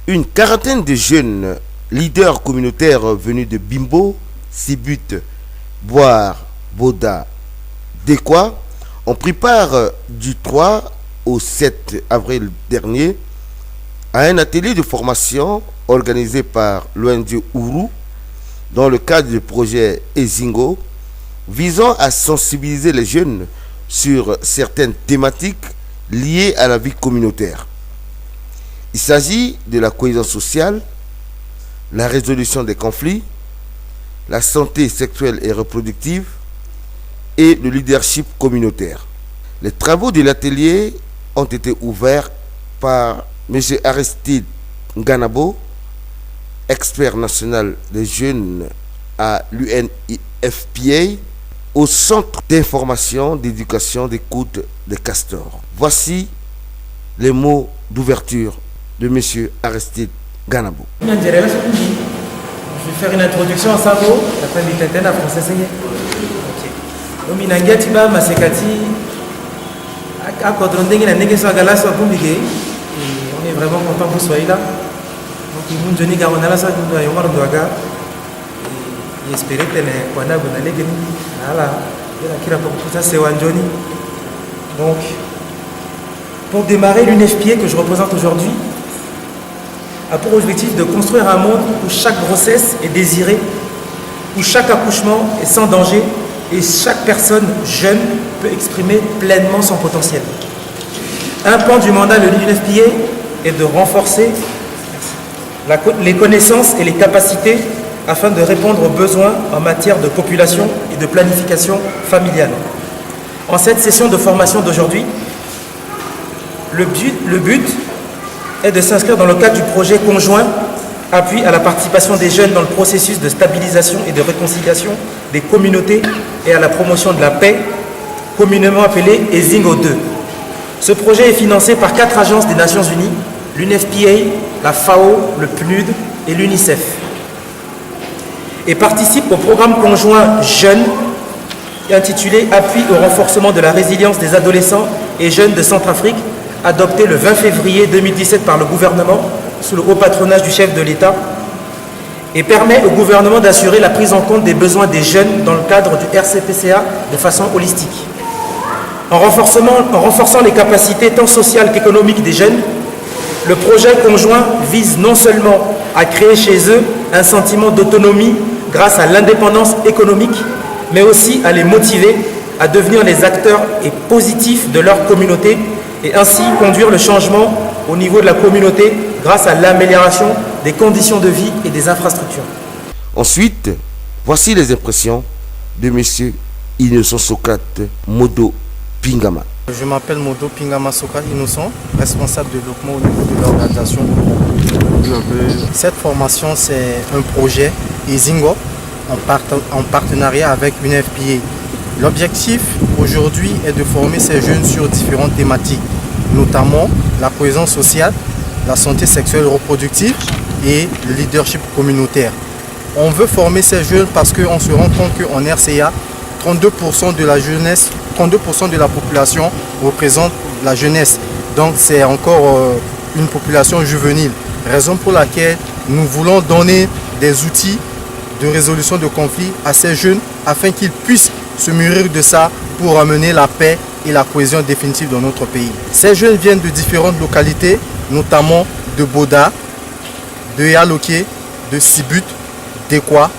Une quarantaine de jeunes leaders communautaires venus de Bimbo, Sibut, Boire, Boda, Dekwa ont pris part du 3 au 7 avril dernier à un atelier de formation organisé par l'ONG Ourou dans le cadre du projet Ezingo visant à sensibiliser les jeunes sur certaines thématiques liées à la vie communautaire. Il s'agit de la cohésion sociale, la résolution des conflits, la santé sexuelle et reproductive et le leadership communautaire. Les travaux de l'atelier ont été ouverts par M. Aristide Nganabo, expert national des jeunes à l'UNFPA, au Centre d'information, d'éducation, d'écoute des castors. Voici les mots d'ouverture de M. Aristide Nganabo. Je vais faire une introduction à Savo, après l'Italie à français. Donc, Minangatiba, Masekati, à Kodronding, la négation à Galas, on est vraiment content que vous soyez là. Donc, il y a une garde à la salle de Yomar Douaga. Et espérer que les Kwana Bonale Geni, là, il y a ça, c'est Wanjoni. Donc, pour démarrer, l'UNFPA que je représente aujourd'hui a pour objectif de construire un monde où chaque grossesse est désirée, où chaque accouchement est sans danger et chaque personne jeune peut exprimer pleinement son potentiel. Un pan du mandat de l'UNFPA est de renforcer les connaissances et les capacités afin de répondre aux besoins en matière de population et de planification familiale. En cette session de formation d'aujourd'hui, le but est de s'inscrire dans le cadre du projet conjoint appui à la participation des jeunes dans le processus de stabilisation et de réconciliation des communautés et à la promotion de la paix, communément appelé Ezingo 2. Ce projet est financé par 4 agences des Nations Unies, l'UNFPA, la FAO, le PNUD et l'UNICEF, et participe au programme conjoint Jeunes intitulé Appui au renforcement de la résilience des adolescents et jeunes de Centrafrique, adopté le 20 février 2017 par le gouvernement sous le haut patronage du chef de l'État, et permet au gouvernement d'assurer la prise en compte des besoins des jeunes dans le cadre du RCPCA de façon holistique. En renforçant les capacités tant sociales qu'économiques des jeunes, le projet conjoint vise non seulement à créer chez eux un sentiment d'autonomie grâce à l'indépendance économique, mais aussi à les motiver à devenir les acteurs et positifs de leur communauté et ainsi conduire le changement au niveau de la communauté grâce à l'amélioration des conditions de vie et des infrastructures. Ensuite, voici les impressions de M. Innocent Socrate Modo Pingama. Je m'appelle Modo Pingama Socrate Innocent, responsable de développement au niveau de l'organisation. Cette formation, c'est un projet Ezingo en partenariat avec l'UNFPA. L'objectif aujourd'hui est de former ces jeunes sur différentes thématiques, notamment la cohésion sociale, la santé sexuelle et reproductive et le leadership communautaire. On veut former ces jeunes parce qu'on se rend compte qu'en RCA, 32% de la jeunesse, 32% de la population représente la jeunesse. Donc c'est encore une population juvénile. Raison pour laquelle nous voulons donner des outils de résolution de conflits à ces jeunes afin qu'ils puissent se mûrir de ça pour amener la paix et la cohésion définitive dans notre pays. Ces jeunes viennent de différentes localités, notamment de Boda, de Yaloké, de Sibut, d'Ekwa,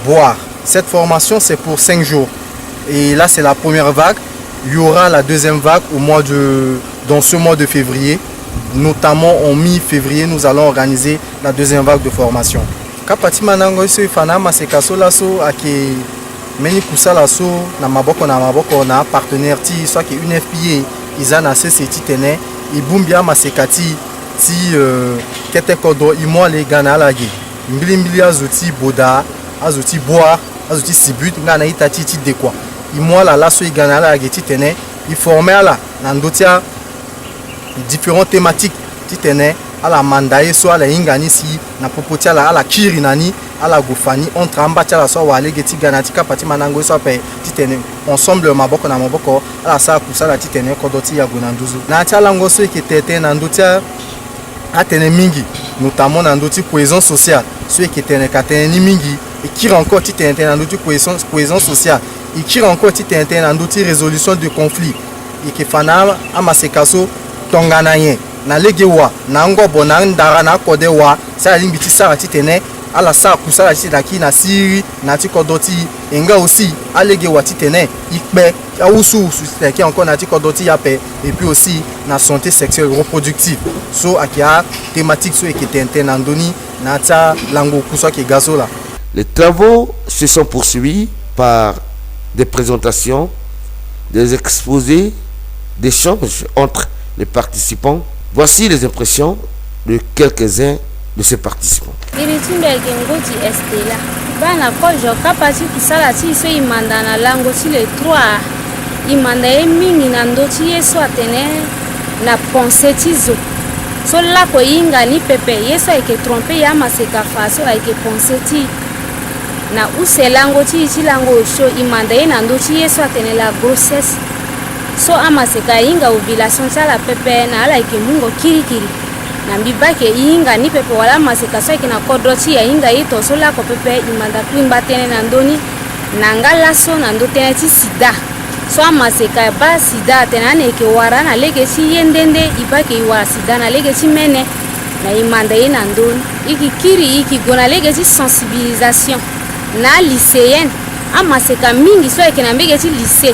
Boire. Cette formation, c'est pour 5 jours. Et là, c'est la première vague. Il y aura la deuxième vague dans ce mois de février. Notamment en mi-février, nous allons organiser la deuxième vague de formation. Kapati manango iso ifana masekaso laso ake meni kusala so na maboko na partenaire ti soit que UNFPA izana seseti tene ibumbia masekati ti kete kodo imo le gana lagi mbili azuti Boda azuti Boire azuti Sibut ngana itati ti Dekwa imo la laso igana lagi ti tene i former la na ndotia différentes thématiques ti tene ala mandaye so ala ingani si na popotia la ala kiri nani ala gofani entre ambatia la so wale geti ganati kapati manango so pe titene ensemble maboko na maboko ala sa kusala titene kodoti ya gonanduzu na tia lango so ke tete na ndotia atene mingi notamment dans notre cohésion sociale. Ceux qui étaient en mingi et qui encore dans notre cohésion sociale et qui encore dans notre résolution de conflits et qui fana amasekaso tonganayen na legewa na ngobo na ndara na kodewa ça limbiti ça titene ala sa kusala titaki na siri na tikodoti enga aussi alegewa titene ikpe ausu titaki encore na tikodoti yape et puis aussi na santé sexuelle reproductive so akia thématique so ekete ndoni na ta lango kuswa ki gazola. Les travaux se sont poursuivis par des présentations, des exposés, des échanges entre les participants. Voici les impressions de quelques-uns de ces participants. Na uselango ti chilango sho imandaye na ndochi yeso atene la grossesse so amaseka inga ovulation sala pepe na ala ke mungo kirikiri na mbibake inga ni pepe wala maseka so ke na kodroti ya inga ito so la ko pepe imanda kwimba tene na ndoni na ngala so na ndotene ti sida so amaseka ba sida tena ne ke wara na lege si yendende ibake iwa sida na lege si mene na imandaye na ndoni iki kiri iki gona lege si sensibilisation na lycéenne amaseka mingi so eke na mbege ti lycée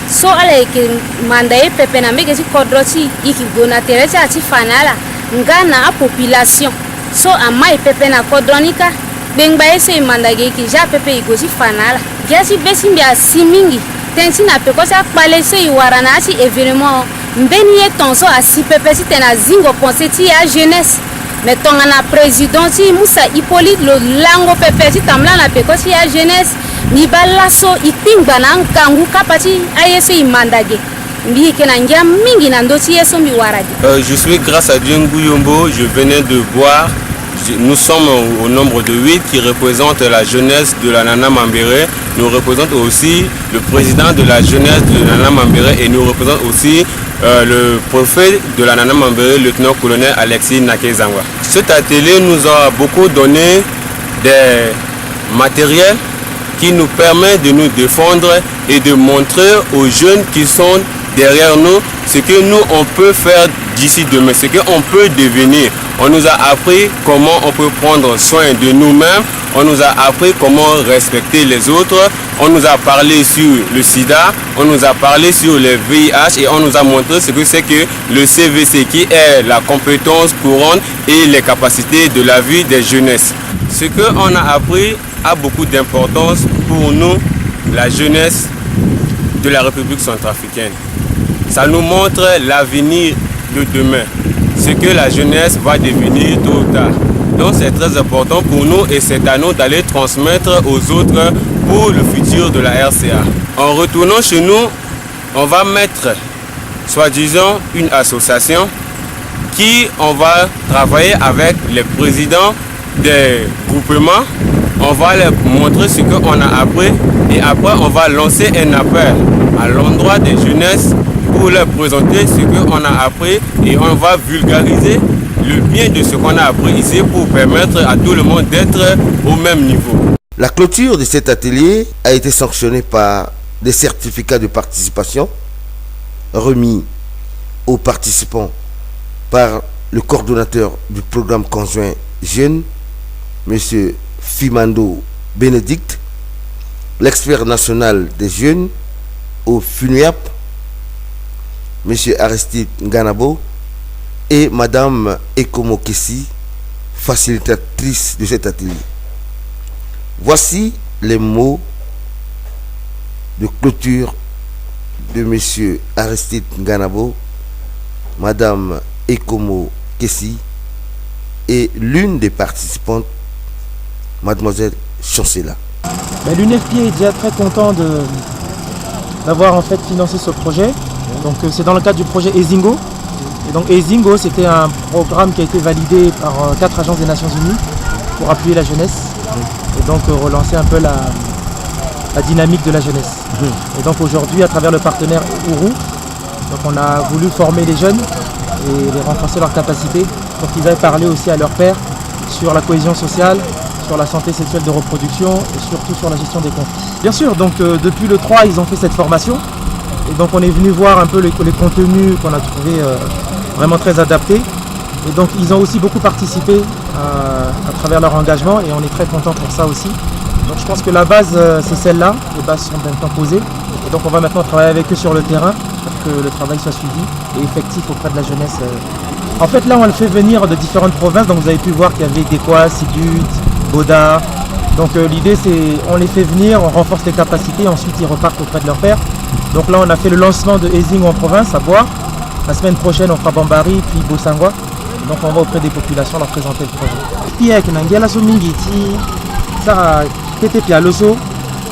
so ala eke mandaye pepe na mbege ti kodroti iki gona tere ti ati fanala ngana a population so amai pepe na kodronika bengba ese imandage iki ja pepe igo ti fanala giasi besi mbia si mingi tenti na peko ti akpale so iwara na ati événement mbeni ye tonso asi pepe ti tena zingo pensé ti ya jeunesse mais tonga na président ti Moussa Hippolyte lo lango pepe ti tamla na peko ti ya jeunesse ni balaso ipingba na nkangu kapati ayeso imandage mbi ke na ngia mingi na ndo ti yeso mbi waradi. Je suis grâce à Dieu Nguyombo, je venais de boire. Nous sommes au nombre de 8 qui représentent la jeunesse de la Nana Mambéré. Nous représentons aussi le président de la jeunesse de la Nana Mambéré et nous représentons aussi le préfet de la Nana Mambéré, le lieutenant-colonel Alexis Nakezangwa. Cet atelier nous a beaucoup donné des matériels qui nous permettent de nous défendre et de montrer aux jeunes qui sont derrière nous ce que nous on peut faire d'ici demain, ce qu'on peut devenir. On nous a appris comment on peut prendre soin de nous-mêmes, on nous a appris comment respecter les autres, on nous a parlé sur le sida, on nous a parlé sur le VIH et on nous a montré ce que c'est que le CVC qui est la compétence courante et les capacités de la vie des jeunesses. Ce qu'on a appris a beaucoup d'importance pour nous, la jeunesse de la République centrafricaine. Ça nous montre l'avenir de demain, ce que la jeunesse va devenir tôt ou tard. Donc c'est très important pour nous et c'est à nous d'aller transmettre aux autres pour le futur de la RCA. En retournant chez nous, on va mettre, soi-disant, une association qui on va travailler avec les présidents des groupements. On va leur montrer ce qu'on a appris et après on va lancer un appel à l'endroit des jeunesses pour leur présenter ce qu'on a appris et on va vulgariser le bien de ce qu'on a appris ici pour permettre à tout le monde d'être au même niveau. La clôture de cet atelier a été sanctionnée par des certificats de participation remis aux participants par le coordonnateur du programme conjoint Jeunes, M. Fimando Bénédicte, l'expert national des jeunes au FUNUAP, M. Aristide Nganabo, et Mme Ekomo Kessi, facilitatrice de cet atelier. Voici les mots de clôture de M. Aristide Nganabo, Mme Ekomo Kessi et l'une des participantes, Mademoiselle Chancela. L'UNFPA est déjà très content d'avoir en fait financé ce projet. Donc c'est dans le cadre du projet EZINGO. Et donc EZINGO, c'était un programme qui a été validé par 4 agences des Nations Unies pour appuyer la jeunesse et donc relancer un peu la dynamique de la jeunesse. Et donc aujourd'hui, à travers le partenaire Ourou, donc on a voulu former les jeunes et de renforcer leurs capacités pour qu'ils aillent parler aussi à leurs pairs sur la cohésion sociale, sur la santé sexuelle de reproduction et surtout sur la gestion des conflits. Bien sûr, donc depuis le 3, ils ont fait cette formation et donc on est venu voir un peu les contenus qu'on a trouvés vraiment très adaptés. Et donc ils ont aussi beaucoup participé à travers leur engagement et on est très content pour ça aussi. Donc je pense que la base c'est celle-là, les bases sont maintenant posées. Et donc on va maintenant travailler avec eux sur le terrain pour que le travail soit suivi et effectif auprès de la jeunesse. En fait là on le fait venir de différentes provinces, donc vous avez pu voir qu'il y avait Dekwa, Sibut, Boda. Donc l'idée c'est on les fait venir, on renforce les capacités, ensuite ils repartent auprès de leur père. Donc là on a fait le lancement de Ezingo en province à Boire. La semaine prochaine on fera Bambari puis Bosangwa. Donc on va auprès des populations leur présenter le projet. Puis avec Nangela Somingiti, ça Tete Pialoso,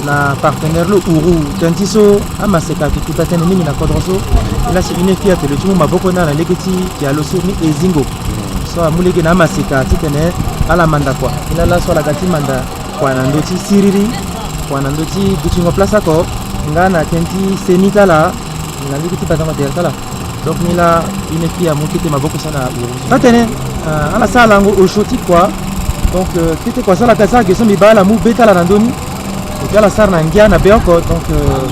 na partenaire le Uru, Tantiso, Amaseka, qui peut être mingi na Kodroso. Et là c'est une fille qui le tue maboko na la legeti Pialoso ni Ezingo. So amulege na Amaseka, titene ala manda kwa. Ila la so la gati manda kwa nandoti Siriri, kwa nandoti Buchingo Plaza ko, ngana tenti Senita la, na legeti patama derta la. Donc ni là une fille à monter ma beaucoup ça na Uru. À la salle au choti quoi. Donc c'était quoi ça la casa que ça mi bala mu beta la randoni. Et puis à la salle nangia na beoko donc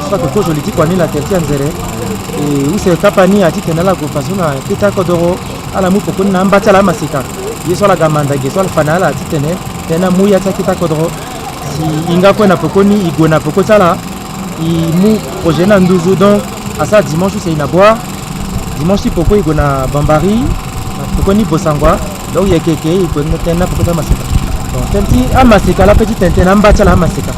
ça que je lui dis quoi ni la terti anzere. Et où c'est kapani a dit que na la groupe na peta kodoro ala mu poko na mbata la masika. Yeso la gamanda yeso la fanala a dit tene tena mu ya takita kodoro. Si inga ko na poko ni igona poko tala i mu projet na nduzu donc à ça dimanche c'est une boire. Dimanche si poko igona Bambari, poko ni Bosangwa, donc il y a quelqu'un qui peut nous poko ta masika. Donc tenti à masika la petite tente na mbacha la masika.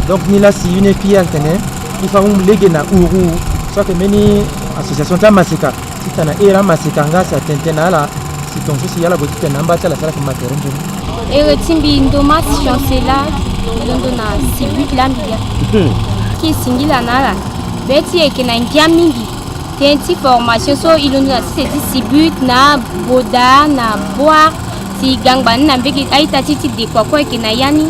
Donc ni là si une fille alterne, il faut un légué na Uru, soit que meni association ta masika. Si tu as era masika nga sa tente na la, si ton jeu si yala boti na mbacha la sala comme matériel. Et le timbi ndomas chancela, londo na Sibut lambia. Qui singila na la, beti e kena ngia mingi. Tenti formation so ilondo na c'est Sibut na Boda na Boire si gangban na mbeki aita titi de kwa kena yani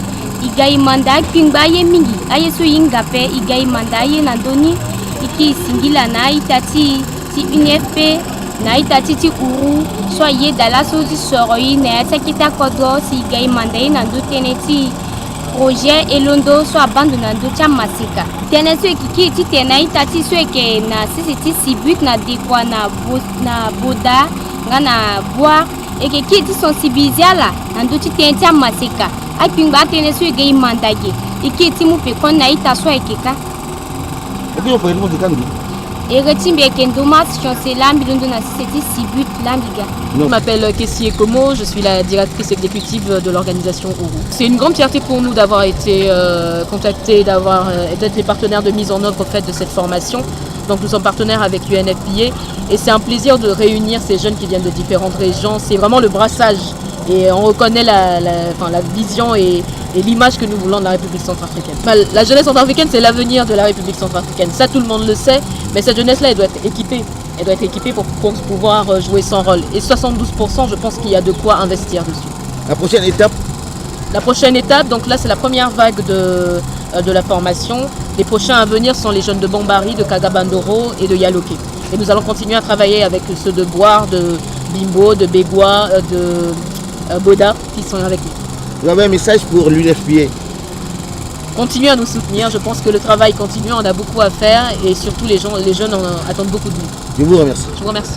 igai manda pingba ye mingi aye so yinga pe igai manda ye na doni iki singila na itati ti UNFP na itati ti Uru so ye dala so di soroi na takita kodo si igai manda ye na do teneti projet elondo so abandona ndo cha masika tene so kiki ti tena itati so ke na sisi Sibut na Dekwa na Boda ngana Boire et que qui sensibiliser là ndo ti tenti a masika ai pingba tene so ge mandage et qui ti mu pe kon na ita so ekeka et puis on peut le dire et retimbe kendo mas chancela mbilondo na sisi Sibut lambiga. Je m'appelle Kessie Ekomo, je suis la directrice exécutive de l'organisation Uru. C'est une grande fierté pour nous d'avoir été contactés, d'être les partenaires de mise en œuvre de cette formation. Donc nous sommes partenaires avec UNFPA et c'est un plaisir de réunir ces jeunes qui viennent de différentes régions. C'est vraiment le brassage et on reconnaît la vision et l'image que nous voulons de la République centrafricaine. La jeunesse centrafricaine, c'est l'avenir de la République centrafricaine. Ça, tout le monde le sait, mais cette jeunesse-là, elle doit être équipée. Elle doit être équipée pour pouvoir jouer son rôle. Et 72%, je pense qu'il y a de quoi investir dessus. La prochaine étape? La prochaine étape, donc là, c'est la première vague de la formation. Les prochains à venir sont les jeunes de Bambari, de Kagabandoro et de Yaloké. Et nous allons continuer à travailler avec ceux de Boire, de Bimbo, de Begwa, de Boda qui sont avec nous. Vous avez un message pour l'UNFPA? Continuez à nous soutenir, je pense que le travail continue, on a beaucoup à faire et surtout les jeunes attendent beaucoup de nous. Je vous remercie. Je vous remercie.